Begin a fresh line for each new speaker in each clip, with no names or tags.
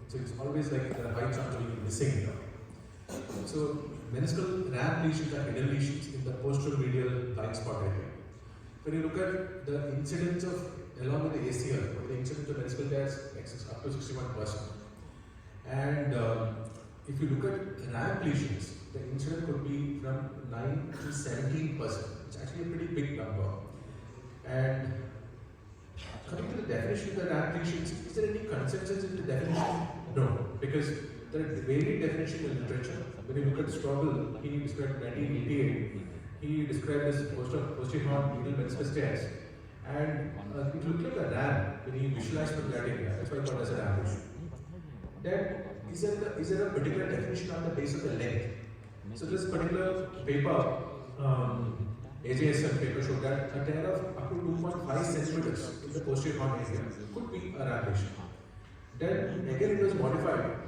So it's always like the high chance of you missing. So meniscal ramp lesions are hidden lesions in the posterior medial blind spot area. When you look at the incidence of, along with the ACL, the incidence of meniscal tears is up to 61%. And if you look at ramp lesions, the incidence could be from 9 to 17%. It's actually a pretty big number. And coming to the definition of the ramp lesions, is there any consensus in the definition? No, because there are varied definitions in literature. When you look at Strobel, he described 1988. He described this posterior medial meniscus tears. And it looked like a ramp when he visualized from that area. That's why I called it as a ramp lesion. Then, is there a particular definition on the base of the length? So this particular paper, AJSM paper, showed that a tear of up to 2.5 centimeters in the posterior horn area could be a ramp lesion. Then again it was modified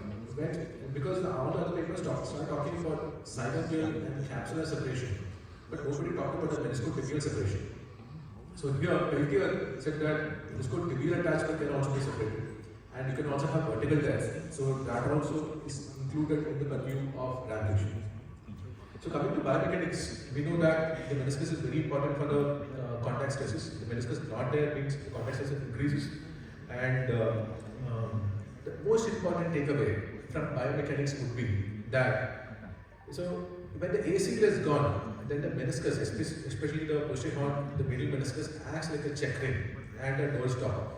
because all the other papers started talking about synovial and capsular separation, but nobody talked about the meniscotibial separation. So here, Peltier said that meniscotibial attachment can also be separated, and you can also have vertical tears. So that also is included in the purview of ramp lesion. So coming to biomechanics, we know that the meniscus is very important for the contact stresses. The meniscus not there means the contact stress increases, and the most important takeaway from biomechanics would be that when the ACL is gone, then the meniscus, especially the posterior horn, the medial meniscus, acts like a check ring and a doorstop.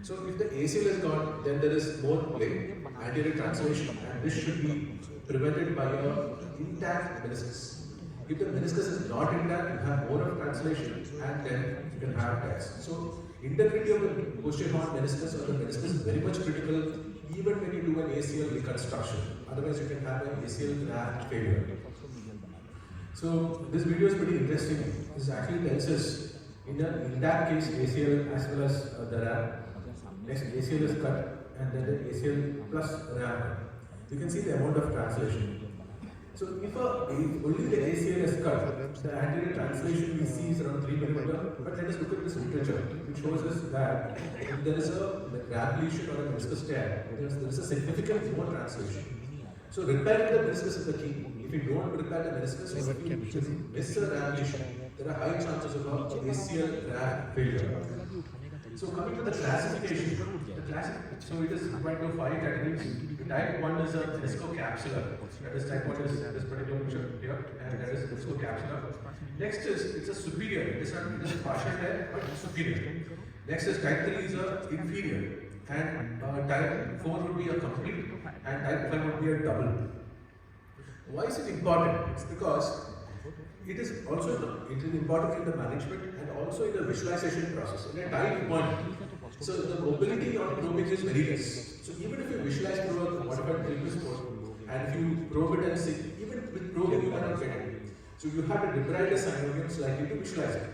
So if the ACL is gone, then there is more play, anterior translation, and this should be prevented by an intact meniscus. If the meniscus is not intact, you have more of translation, and then you can have tears. So integrity of the posterior horn meniscus or the meniscus is very much critical, even when you do an ACL reconstruction. Otherwise, you can have an ACL graft failure. So this video is pretty interesting. This actually tells us, in that case, ACL as well as the ramp. Next, ACL is cut, and then the ACL plus ramp. You can see the amount of translation. So if only the ACL is cut, the anterior translation we see is around 3 mm. But let us look at this literature, which shows us that if there is a ramp lesion or a meniscus tear, there is a significant more translation. So repairing the meniscus is the key. If you don't repair the meniscus, or if you miss a ramp lesion, there are high chances of ACL ramp failure. So coming to the classification, so it is divided into 5 categories. Type 1 is a meniscocapsular. That is type 1 is this particular picture here, and that is meniscocapsular. Next is it's a superior. It is a partial tear, but superior. Next is type 3 is a inferior, and type 4 would be a complete, and type 5 would be a double. Why is it important? It's because it is important in the management and also in the visualization process. In a type 1, so the mobility on probing is very less. So even if you visualize through a modified previous code, and if you probe it and see, even with probing you cannot get it. So you have to debride the synovium slightly to visualize it.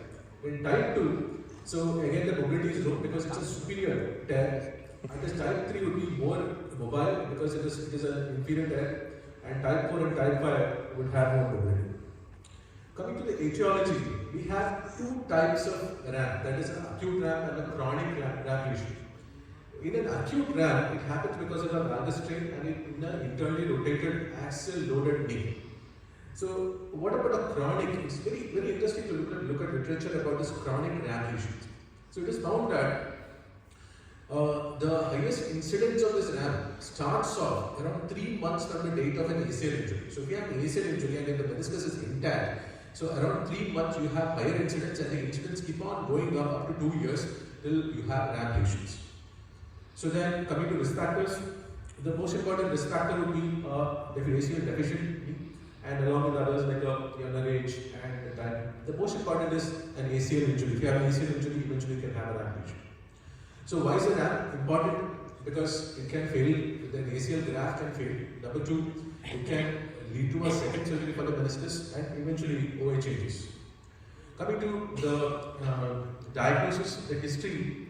In type 2, so again the mobility is low because it's a superior tear. And this type 3 would be more mobile because it is an inferior tear. And type 4 and type 5 would have more mobility. Coming to the etiology, we have 2 types of ramp, that is an acute ramp and a chronic ramp lesion. In an acute ramp, it happens because of a valgus strain and in an internally rotated axial loaded knee. So what about a chronic? It's very, very interesting to look at literature about this chronic ramp lesions. So it is found that the highest incidence of this ramp starts off around 3 months from the date of an ACL injury. So if you have an ACL injury and then the meniscus is intact, so around 3 months you have higher incidence, and the incidence keep on going up to 2 years till you have ramp lesions. So then coming to risk factors, the most important risk factor would be ACL deficient knee, and along with others like a younger age and time. The most important is an ACL injury. If you have an ACL injury, eventually you can have a ramp lesion. So why is the ramp important? Because it can fail, the ACL graft can fail. Number 2, it can lead to a second surgery for the meniscus and eventually OA changes. Coming to the diagnosis, the history,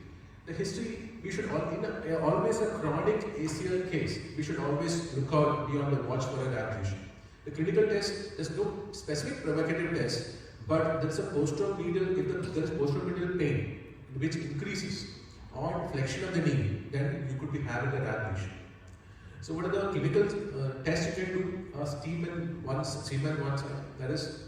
we should always a chronic ACL case, we should always look out beyond the watch for a ramp lesion. The clinical test, there's no specific provocative test, but there's a posteromedial, if there is posteromedial pain, which increases, on flexion of the knee, then you could be having a ramp lesion. So what are the clinical tests you can do? Steam in one side, that is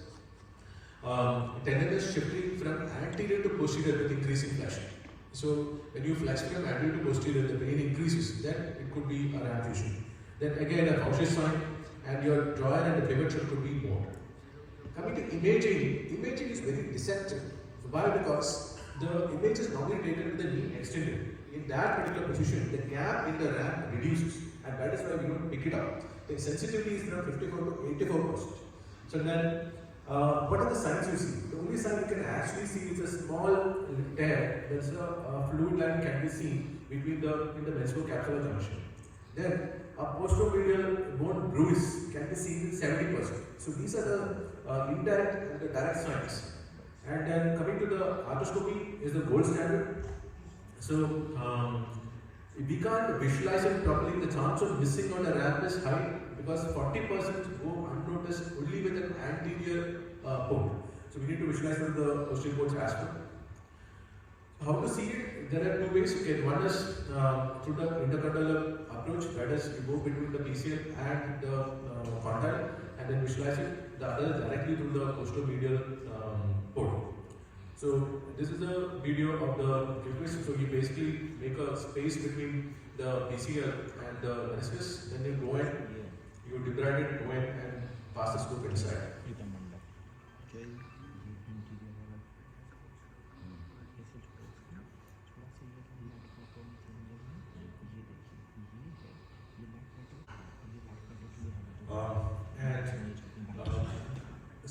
tendon is shifting from anterior to posterior with increasing flexion. So when you flex from anterior to posterior, the pain increases, then it could be a ramp lesion. Then again a Gaucher sign, and your drawer and the pivot should could be more. Coming to imaging is very deceptive. Why? Because the image is normally taken with the knee extended. In that particular position, the gap in the ramp reduces, and that is why we don't pick it up. The sensitivity is from 54 to 84%. So then, what are the signs you see? The only sign you can actually see is a small tear. There's a fluid line can be seen between the meniscocapsular junction. Then a posteromedial bone bruise can be seen in 70%. So these are the indirect and the direct signs. And then coming to the arthroscopy is the gold standard. So if we can't visualize it properly, the chance of missing on a ramp is high because 40% go unnoticed only with an anterior port. So we need to visualize with the posterior ports as well. How to see it? There are two ways. Okay, one is through the intercondylar approach, that is you go between the PCL and the condyle and then visualize it. The other is directly through the posteromedial port. So this is the video of the calculation. So you basically make a space between the PCL and the meniscus, then you go in, you debride it, go in and pass the scope inside.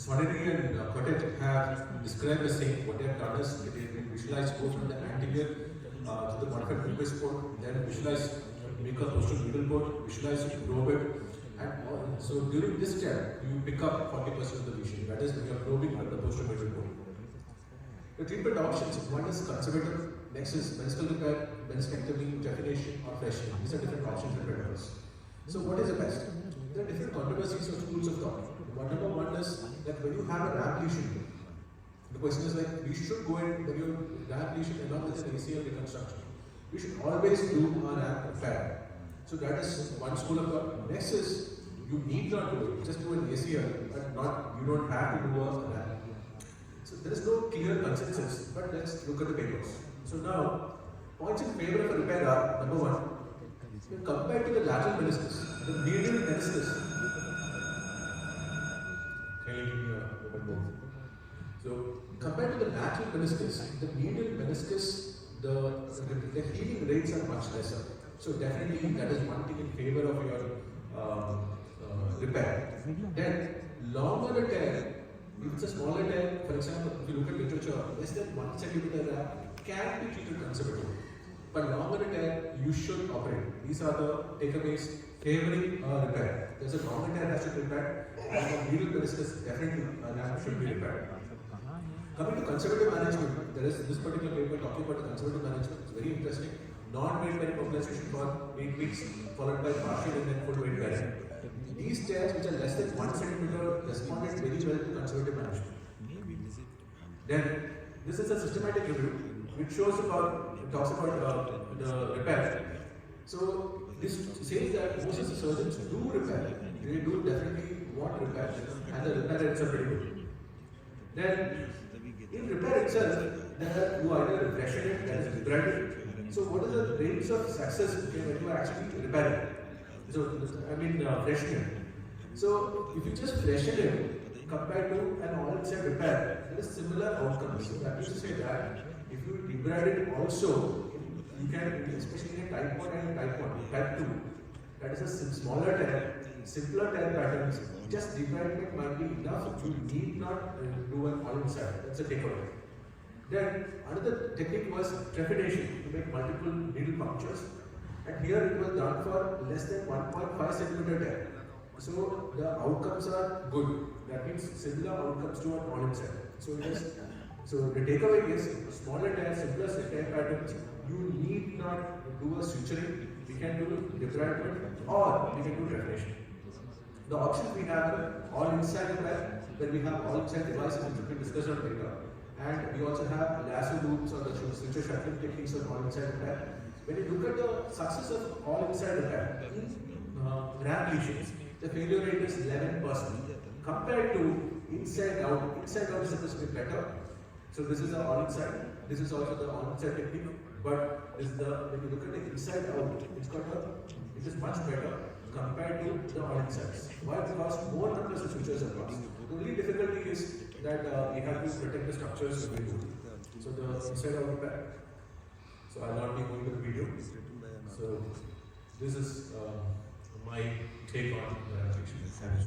Sonnery and Kotet have described the same. What they have done is they visualize both from the anterior to the modified Meniscus port, then visualize, make a posterior middle port, visualize it, probe it, and so during this step you pick up 40% of the lesion. That is when you are probing at the posterior middle port. The treatment options: one is conservative, next is meniscal repair, meniscectomy, definition, or fleshing. These are different options in front of us. So what is the best? There are different controversies or schools of thought. Number one is that when you have a ramp lesion, the question is like we should go in when you ramp lesion along with an ACL reconstruction. We should always do a ramp repair. So that is one school of thought. Next is you need not do it, just do an ACL, but you don't have to do a ramp. So there is no clear consensus, but let's look at the papers. So now, points in favor of a repair are: number one, compared to the lateral meniscus, the medial meniscus. So, compared to the lateral meniscus, the medial meniscus, the healing rates are much lesser. So, definitely that is one thing in favor of your repair. Then, longer tear, if it's a smaller tear, for example, if you look at literature, less than 1 centimeter ramp can be treated conservatively. But longer tear, you should operate. These are the takeaways favoring repair. There's a longer tear has to be repaired, and the medial meniscus definitely should be repaired. Coming to conservative management, there is this particular paper talking about the conservative management. It's very interesting. Non-weight bearing mobilization for 8 weeks, followed by partial and then full weight bearing. These tears, which are less than 1 centimeter, responded very well to conservative management. Then, this is a systematic review which talks about the repair. So, this says that most of the surgeons do repair. They do definitely want repair, and the repair rates are pretty good. Then, in repair itself, you either freshen it, that is debrided. So, what is the rates of success when you are actually repairing? So, freshen it. So, if you just freshen it compared to an all-inside repair, there is similar outcomes. So, that is to say that if you debride it also, you can, especially in type 1 and type 2, that is a smaller tear, simpler tear patterns, just debridement might be enough. You need not do an all inside. That's a takeaway. Then another technique was trepidation to make multiple needle punctures. And here it was done for less than 1.5 centimeter tear. So the outcomes are good. That means similar outcomes to an all inside. So the takeaway is smaller tear, simpler tear patterns. You need not do a suturing. We can do debridement or we can do trepidation. The options we have are all inside repair, where we have all inside devices which we discussed on later, And we also have lasso loops or the suture shuttling techniques of all inside repair. When you look at the success of all inside repair in ramp lesions, the failure rate is 11% compared to inside out. Inside out is supposed to be better. So this is the all inside. This is also the all inside technique. But this is when you look at the inside out, it is much better compared to the all insides. Why? Because more numbers of sutures are crossed. The only difficulty is that we have to protect the structures we do. So the inside out repair. So I'll not be going to the video. So this is my take on the application.